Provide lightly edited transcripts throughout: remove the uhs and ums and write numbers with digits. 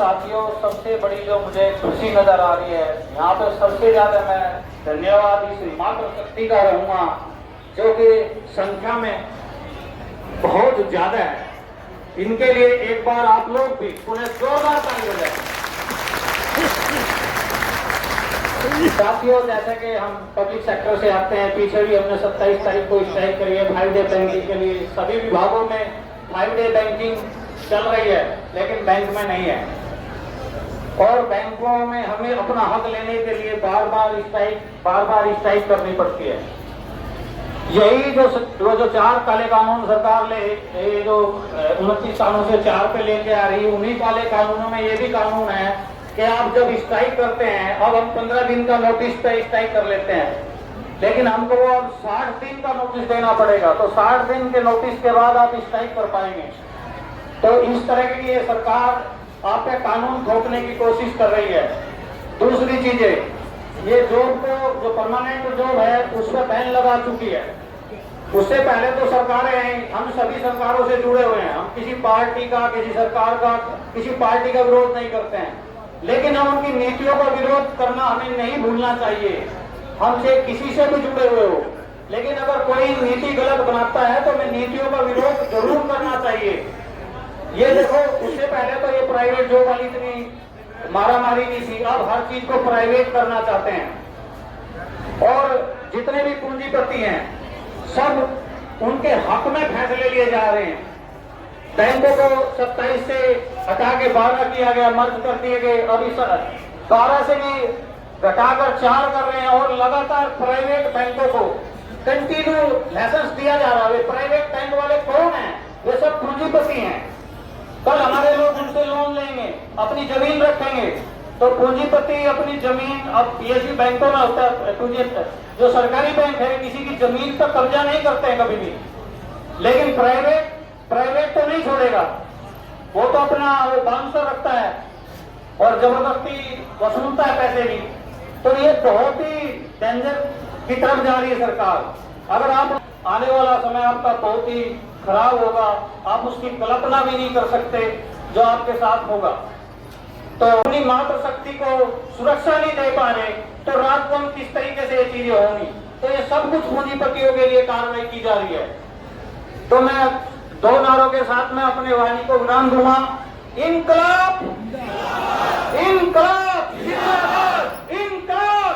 साथियों, सबसे बड़ी जो मुझे खुशी नजर आ रही है, यहाँ पे सबसे ज्यादा मैं धन्यवाद इस मातृ शक्ति का रहूंगा जो कि संख्या में बहुत ज्यादा है। इनके लिए एक बार आप लोग भी उन्हें जोरदार ताली बजाएं। साथियों, जैसे कि हम पब्लिक सेक्टर से आते हैं, पीछे भी हमने 27 तारीख को स्ट्राइक करी है 5 डे बैंकिंग के लिए। सभी विभागों में 5 डे बैंकिंग चल रही है, लेकिन बैंक में नहीं है। और बैंकों में हमें अपना हक लेने के लिए बार बार स्ट्राइक करनी पड़ती है। यही जो 4 काले कानून सरकार ले जो 29 सालों से 4 पे लेके आ रही है, उन्हीं काले कानूनों में ये भी कानून है कि आप जब स्ट्राइक करते हैं, अब हम 15 दिन का नोटिस पे स्ट्राइक कर लेते हैं, लेकिन हमको वो अब 60 दिन का नोटिस देना पड़ेगा। तो 60 दिन के नोटिस के बाद आप स्ट्राइक कर पाएंगे। तो इस तरह की ये सरकार आप पे कानून थोपने की कोशिश कर रही है। दूसरी चीजें, ये जॉब को जो परमानेंट जॉब है उस पर बैन लगा चुकी है। उससे पहले तो सरकारें हैं, हम सभी सरकारों से जुड़े हुए हैं, हम किसी पार्टी का, किसी सरकार का, किसी पार्टी का विरोध नहीं करते हैं, लेकिन हम उनकी नीतियों का विरोध करना हमें नहीं भूलना चाहिए। हमसे किसी से भी जुड़े हुए हो, लेकिन अगर कोई नीति गलत बनाता है तो हमें नीतियों का विरोध जरूर करना चाहिए। ये देखो, उससे पहले तो ये प्राइवेट जॉब वाली इतनी मारामारी नहीं थी, अब हर चीज को प्राइवेट करना चाहते हैं। और जितने भी पूंजीपति हैं सब उनके हक में फैसले लिए जा रहे हैं। बैंकों को 27 से हटा के 12 किया गया, मर्ज कर दिए गए, अभी 12 से भी घटाकर 4 कर रहे हैं। और लगातार प्राइवेट बैंकों को कंटिन्यू लाइसेंस दिया जा रहा है। प्राइवेट बैंक वाले कौन हैं? वे सब पूंजीपति हैं। कल हमारे लोग उनसे लोन लेंगे, अपनी जमीन रखेंगे, तो पूंजीपति अपनी जमीन, अब पीएसयू बैंकों में होता है, जो सरकारी बैंक है किसी की जमीन पर कब्जा नहीं करते हैं कभी भी, लेकिन प्राइवेट तो नहीं छोड़ेगा। वो तो अपना वो बाउंसर रखता है और जबरदस्ती वसूलता है पैसे भी। तो ये बहुत ही डेंजर की तरफ जा रही है सरकार। अगर आप आने वाला समय आपका बहुत ही खराब होगा, आप उसकी कल्पना भी नहीं कर सकते जो आपके साथ होगा। तो अपनी मातृ शक्ति को सुरक्षा नहीं दे पा रहे तो रात को हम किस तरीके से ये चीजें होंगी। तो ये सब कुछ पूंजीपतियों के लिए कार्रवाई की जा रही है। तो मैं 2 नारों के साथ में अपने वाणी को विराम दूंगा। इनकलाब, इनकलाब, इनकलाब,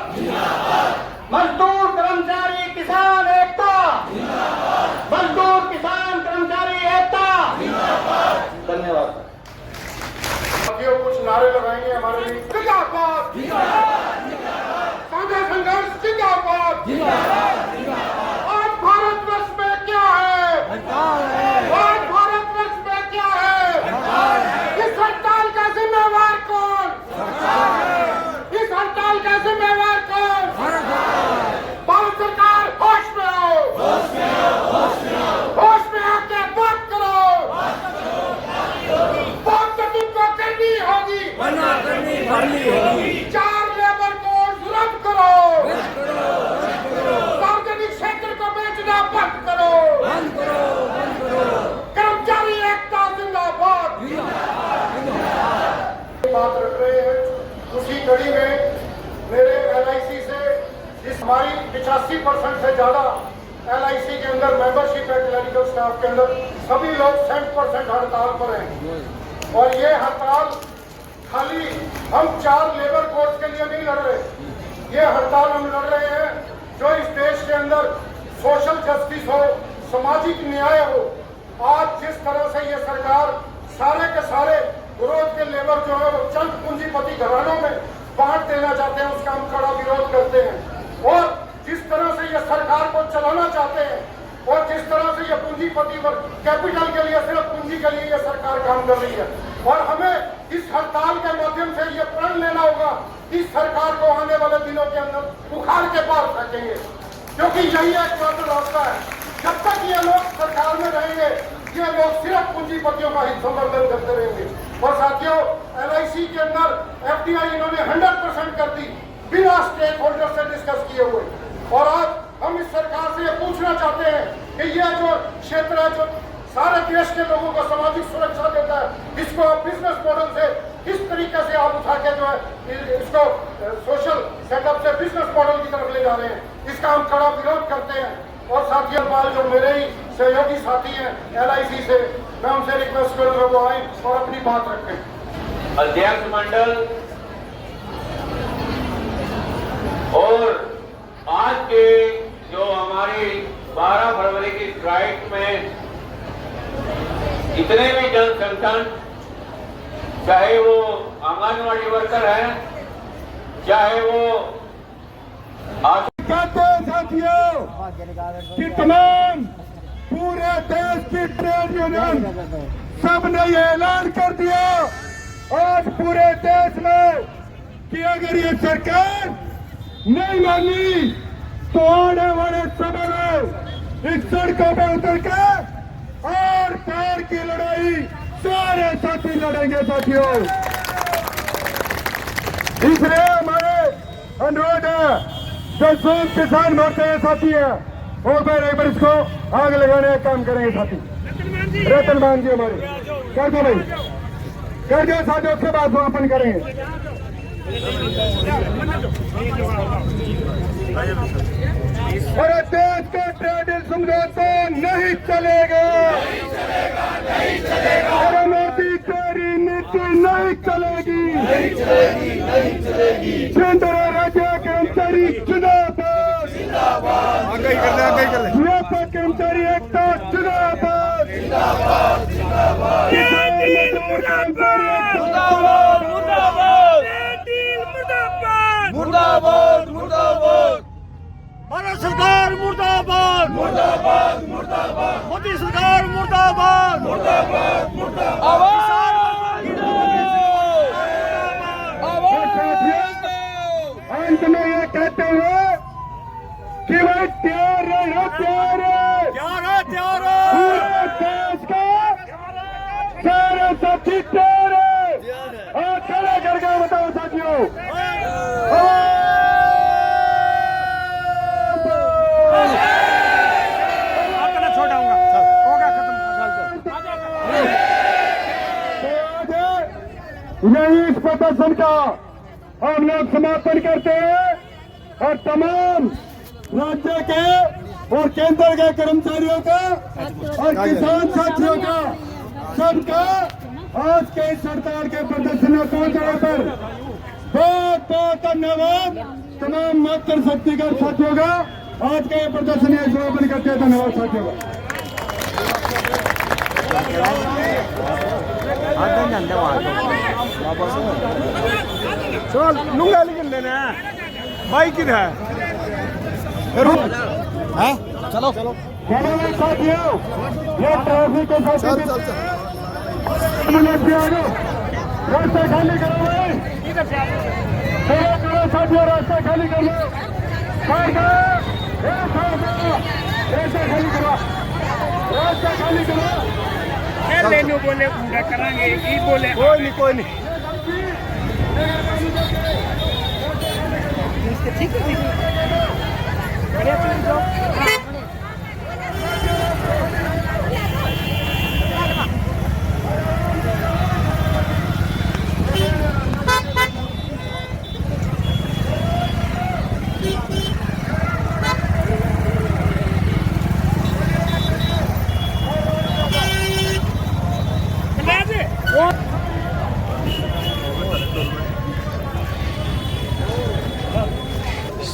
मजदूर कर्मचारी किसान एकता, मजदूर किसान कर्मचारी एकता। धन्यवाद। कुछ नारे लगाएंगे हमारे लिए। जिंदाबाद, साझा संघर्ष जिंदाबाद। आज भारतवर्ष में क्या है? आज भारतवर्ष में क्या है? इस हड़ताल का जिम्मेवार कौन? इस हड़ताल का जिम्मेवार कौन? भारत सरकार होश में आओ, होश में आके बात करो। बात तो तुमको करनी होगी, 4 लेबर कोड रद्द करो, सार्वजनिक क्षेत्र को बेचना बंद करो, कर्मचारी एकता जिंदाबाद। बात रख रहे हैं उसी कड़ी में मेरे LIC से जिस हमारी 85% से ज्यादा LIC के अंदर मेंबरशिप है, क्लरिकल स्टाफ के अंदर सभी लोग 100% हड़ताल पर हैं। और ये हड़ताल खाली हम 4 लेबर कोड्स के लिए नहीं लड़ रहे, ये हड़ताल हम लड़ रहे हैं जो इस देश के अंदर सोशल जस्टिस हो, सामाजिक न्याय हो। आज जिस तरह से ये सरकार सारे के सारे विरोध के लेबर जो है वो चंद पूंजीपति घरानों में बांट देना चाहते हैं, उसका हम कड़ा विरोध करते हैं। और जिस तरह से ये सरकार को चलाना चाहते हैं और जिस तरह से ये पूंजीपति कैपिटल के लिए, सिर्फ पूंजी के लिए ये सरकार काम कर रही है। और हमें इस हड़ताल के माध्यम से ये प्रण लेना होगा कि इस सरकार को आने वाले दिनों के अंदर उखाड़ के बाहर फेंकेंगे, क्योंकि यही एकमात्र रास्ता है। जब तक ये लोग सरकार में रहेंगे ये लोग सिर्फ पूंजीपतियों का हित संवर्धन करते रहेंगे। और साथियों, LIC के अंदर FDI इन्होंने 100% कर दी बिना स्टेक होल्डर से डिस्कस किए हुए। और आज हम इस सरकार से ये पूछना चाहते हैं कि यह जो क्षेत्र है जो सारे देश के लोगों को सामाजिक सुरक्षा देता है, इसको आप बिजनेस मॉडल से किस तरीके से आप उठा के जो है इसको सोशल सेटअप से बिजनेस मॉडल की तरफ ले जा रहे हैं, इसका हम कड़ा विरोध करते हैं। और साथी अरबाल जो मेरे ही सहयोगी साथी हैं LIC से, मैं उनसे रिक्वेस्ट करूंगा वो आए और अपनी बात रखें। अध्यक्ष मंडल और आज के जो हमारी 12 फरवरी की स्ट्राइक में जितने भी जन संगठन, चाहे वो आंगनवाड़ी वर्कर हैं, चाहे वो कहते हैं साथियों कि तमाम पूरे देश की ट्रेड यूनियन सब ने ये ऐलान कर दिया आज पूरे देश में कि अगर ये सरकार नहीं मानी तो आने वाले समय में इस सड़कों पर उतर के और पार की लड़ाई सारे साथी लड़ेंगे साथियों। इसलिए हमारे अनुरोध है जो सोम किसान मोर्चा के साथी है वो फिर एक बार इसको आग लगाने का काम करेंगे साथी। रतन मान जी हमारे कर दो भाई, कर दो साथियों, उसके बाद समापन करेंगे। और देश के ट्रेड समझौते नहीं चलेगा, और मोदी तेरी नीति नहीं चलेगी, केंद्र और राज्य कर्मचारी जिंदाबाद, व्यापक कर्मचारी एकता जिंदाबाद, मुर्दाबाद मुर्दाबाद, भारत सरकार मुर्दाबाद मुर्दाबाद मुर्दाबाद, मोदी सरकार मुर्दाबाद मुर्दाबाद मुर्दाबाद। अंत में ये कहते हुए कि भाई तैयार रहो, तैयार पूरे देश का सारे साथी तैयार है। और खड़े करके बताओ साथियों, यही इस प्रदर्शन का हम लोग समापन करते हैं और तमाम राज्य के और केंद्र के कर्मचारियों का और किसान साथियों का सबका आज के इस सरकार के प्रदर्शन में पहुंचने पर बहुत बहुत धन्यवाद। तमाम मातृ शक्ति का साथियों का आज के प्रदर्शन में समापन करते हैं। धन्यवाद साथियों का। चल लूंगा लेकिन लेना भाई किधर है? चलो साथियों, ये ट्रैफिक के साथ रास्ता खाली करो भाई, करो साथियों, रास्ता खाली कर लो, रास्ता खाली करो, रास्ता खाली करो। लेनो बोले पूरा करांगे, ई बोले कोई नहीं ठीक है बढ़िया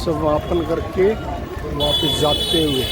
समापन करके वापस जाते हुए